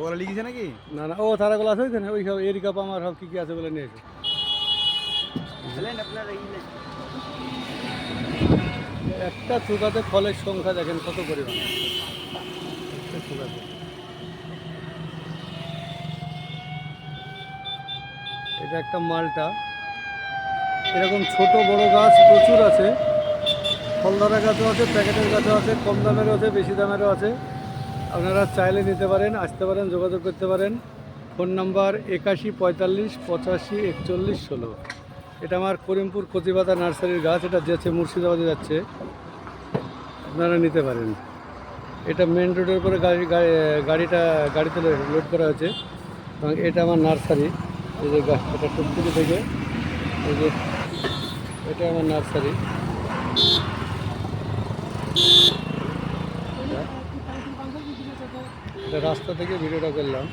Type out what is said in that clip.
ওরা লিখেছে নাকি? না না, ও তারাগুলো আছে ওইখানে, ওই সব এরিকা পামার সব কী কী আছে বলে নিয়েছে। একটা থুকাতে ফলের সংখ্যা দেখেন কত পরিমাণ। একটা থুকাতে এটা একটা মালটা। এরকম ছোট বড় গাছ প্রচুর আছে। ফলধরা গাছও আছে, প্যাকেটের গাছও আছে, কম দামেরও আছে, বেশি দামেরও আছে। আপনারা চাইলে নিতে পারেন, আসতে পারেন, যোগাযোগ করতে পারেন। Phone number 81 85 85 41 16। এটা আমার করিমপুর কচিপাতা নার্সারির গাছ। এটা যেছে মুর্শিদাবাদে যাচ্ছে, আপনারা নিতে পারেন। এটা মেন রোডের উপরে গাড়িতে লোড করা হয়েছে এবং এটা আমার নার্সারি। এই যে গাছ, এটা টুকটুকি থেকে, এই যে এটা আমার নার্সারি। এটা রাস্তা থেকে ভিডিওটা করলাম।